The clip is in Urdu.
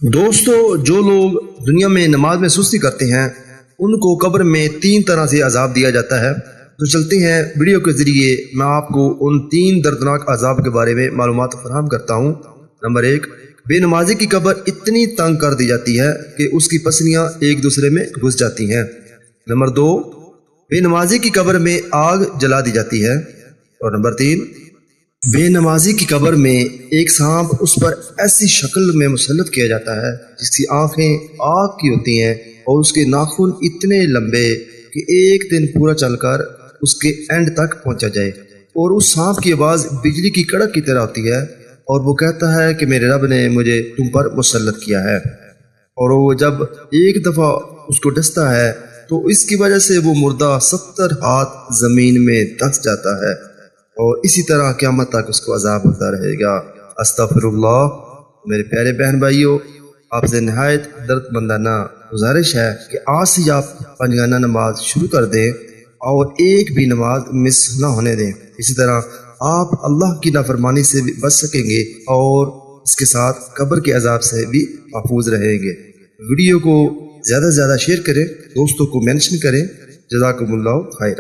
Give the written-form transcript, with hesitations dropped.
دوستو، جو لوگ دنیا میں نماز میں سستی کرتے ہیں ان کو قبر میں 3 طرح سے عذاب دیا جاتا ہے۔ تو چلتے ہیں ویڈیو کے ذریعے میں آپ کو ان 3 دردناک عذاب کے بارے میں معلومات فراہم کرتا ہوں۔ نمبر 1، بے نمازی کی قبر اتنی تنگ کر دی جاتی ہے کہ اس کی پسلیاں ایک دوسرے میں گھس جاتی ہیں۔ نمبر 2، بے نمازی کی قبر میں آگ جلا دی جاتی ہے۔ اور نمبر 3، بے نمازی کی قبر میں ایک سانپ اس پر ایسی شکل میں مسلط کیا جاتا ہے جس کی آنکھیں آگ کی ہوتی ہیں اور اس کے ناخن اتنے لمبے کہ ایک دن پورا چل کر اس کے اینڈ تک پہنچا جائے، اور اس سانپ کی آواز بجلی کی کڑک کی طرح ہوتی ہے اور وہ کہتا ہے کہ میرے رب نے مجھے تم پر مسلط کیا ہے۔ اور وہ جب ایک دفعہ اس کو ڈستا ہے تو اس کی وجہ سے وہ مردہ 70 ہاتھ زمین میں دس جاتا ہے، اور اسی طرح قیامت تک اس کو عذاب ہوتا رہے گا۔ استغفر اللہ۔ میرے پیارے بہن بھائیوں، آپ سے نہایت درد مندانہ گزارش ہے کہ آج سے آپ 5 گانہ نماز شروع کر دیں اور ایک بھی نماز مس نہ ہونے دیں۔ اسی طرح آپ اللہ کی نافرمانی سے بھی بچ سکیں گے اور اس کے ساتھ قبر کے عذاب سے بھی محفوظ رہیں گے۔ ویڈیو کو زیادہ سے زیادہ شیئر کریں، دوستوں کو مینشن کریں۔ جزاکم اللہ خیر۔